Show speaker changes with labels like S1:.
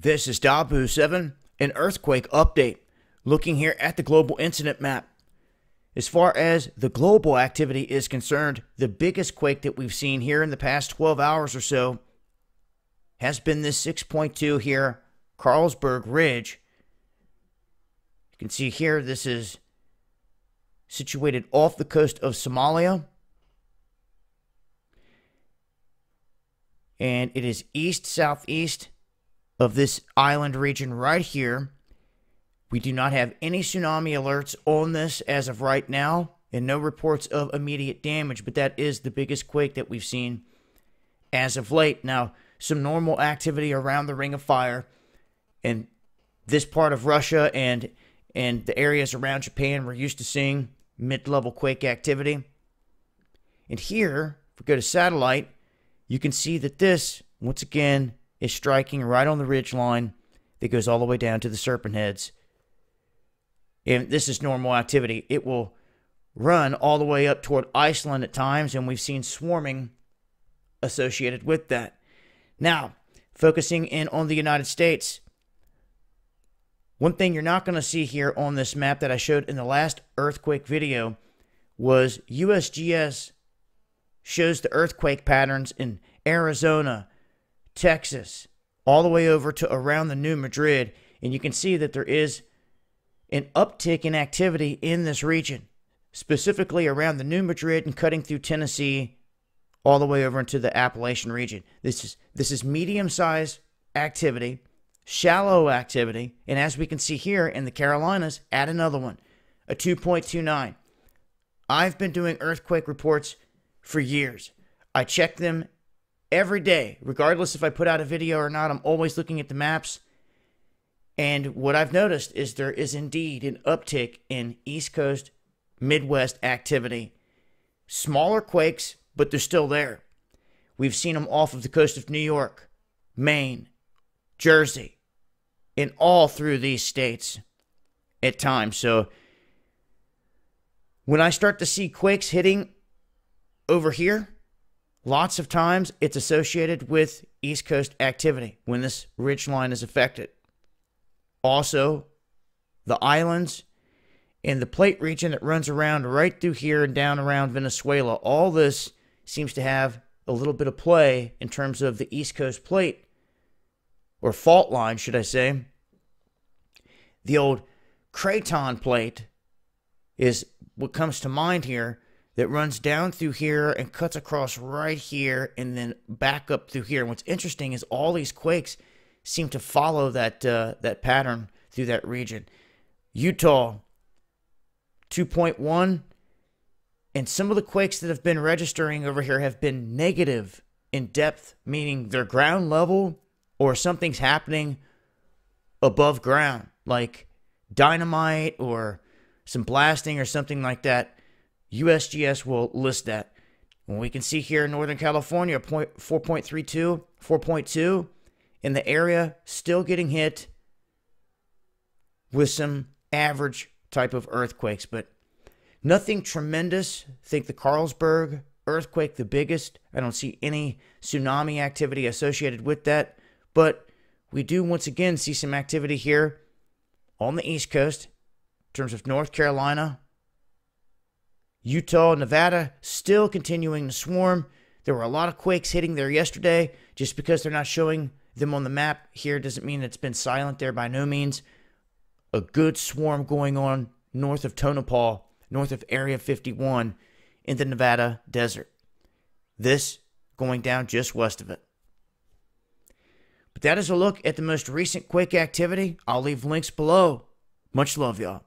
S1: This is Dabu7, an earthquake update, looking here at the global incident map. As far as the global activity is concerned, the biggest quake that we've seen here in the past 12 hours or so has been this 6.2 here, Carlsberg Ridge. You can see here, this is situated off the coast of Somalia. And it is east-southeast of this island region right here. We do not have any tsunami alerts on this as of right now, and no reports of immediate damage, but that is the biggest quake that we've seen as of late. Now, some normal activity around the Ring of Fire in this part of Russia and the areas around Japan, we're used to seeing mid-level quake activity. And here, if we go to satellite, you can see that this, once again, is striking right on the ridge line that goes all the way down to the Serpent Heads. And this is normal activity. It will run all the way up toward Iceland at times, and we've seen swarming associated with that. Now, focusing in on the United States, one thing you're not going to see here on this map that I showed in the last earthquake video was USGS shows the earthquake patterns in Arizona, Texas, all the way over to around the New Madrid, and you can see that there is an uptick in activity in this region, specifically around the New Madrid and cutting through Tennessee all the way over into the Appalachian region. This is medium-sized activity, shallow activity, and as we can see here in the Carolinas, add another one, a 2.29. I've been doing earthquake reports for years. I check them every day, regardless if I put out a video or not. I'm always looking at the maps. And what I've noticed is there is indeed an uptick in East Coast, Midwest activity. Smaller quakes, but they're still there. We've seen them off of the coast of New York, Maine, Jersey, and all through these states at times. So when I start to see quakes hitting over here, lots of times it's associated with East Coast activity when this ridge line is affected. Also, the islands and the plate region that runs around right through here and down around Venezuela, all this seems to have a little bit of play in terms of the East Coast plate, or fault line, should I say. The old Craton plate is what comes to mind here, that runs down through here and cuts across right here and then back up through here. And what's interesting is all these quakes seem to follow that pattern through that region. Utah, 2.1, and some of the quakes that have been registering over here have been negative in depth, meaning they're ground level or something's happening above ground, like dynamite or some blasting or something like that. USGS will list that. When we can see here in Northern California, 4.32, 4.2, in the area still getting hit with some average type of earthquakes, but nothing tremendous. I think the Carlsberg earthquake, the biggest. I don't see any tsunami activity associated with that, but we do once again see some activity here on the East Coast in terms of North Carolina, Utah, Nevada, still continuing to swarm. There were a lot of quakes hitting there yesterday. Just because they're not showing them on the map here doesn't mean it's been silent there by no means. A good swarm going on north of Tonopah, north of Area 51 in the Nevada desert. This going down just west of it. But that is a look at the most recent quake activity. I'll leave links below. Much love, y'all.